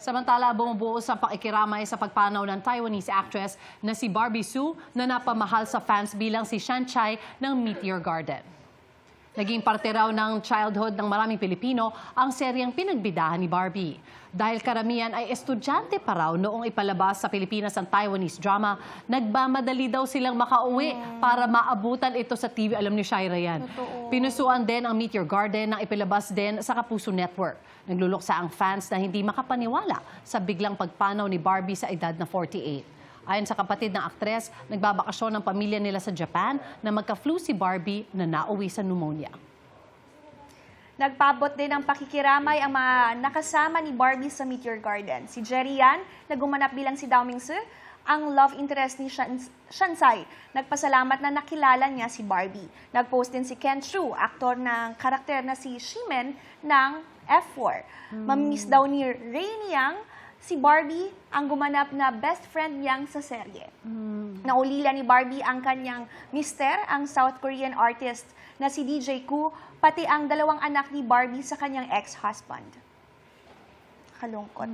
Samantala, bumubuo sa pakikiramay sa pagpanaw ng Taiwanese actress na si Barbie Su na napamahal sa fans bilang si Shanchai ng Meteor Garden. Naging parte raw ng childhood ng maraming Pilipino ang seryeng pinagbidahan ni Barbie. Dahil karamihan ay estudyante pa raw noong ipalabas sa Pilipinas ang Taiwanese drama, nagmamadali daw silang makauwi para maabutan ito sa TV. Alam ni Shaira yan. Pinusuan din ang Meteor Garden ng ipilabas din sa Kapuso Network. Nagluluksa ang fans na hindi makapaniwala sa biglang pagpanaw ni Barbie sa edad na 48. Ayon sa kapatid ng aktres, nagbabakasyon ng pamilya nila sa Japan na magka-flu si Barbie na nauwi sa pneumonia. Nagpabot din ng pakikiramay ang mga nakasama ni Barbie sa Meteor Garden. Si Jerry Yan, na gumanap bilang si Dao Mingsu, ang love interest ni Shansai. Nagpasalamat na nakilala niya si Barbie. Nagpost din si Ken Chu, aktor ng karakter na si Shimen ng F4. Mamimiss daw ni Rain Yang si Barbie ang gumanap na best friend niyang sa serye. Naulila ni Barbie ang kanyang mister, ang South Korean artist na si DJ Koo, pati ang dalawang anak ni Barbie sa kanyang ex-husband. Kalungkot.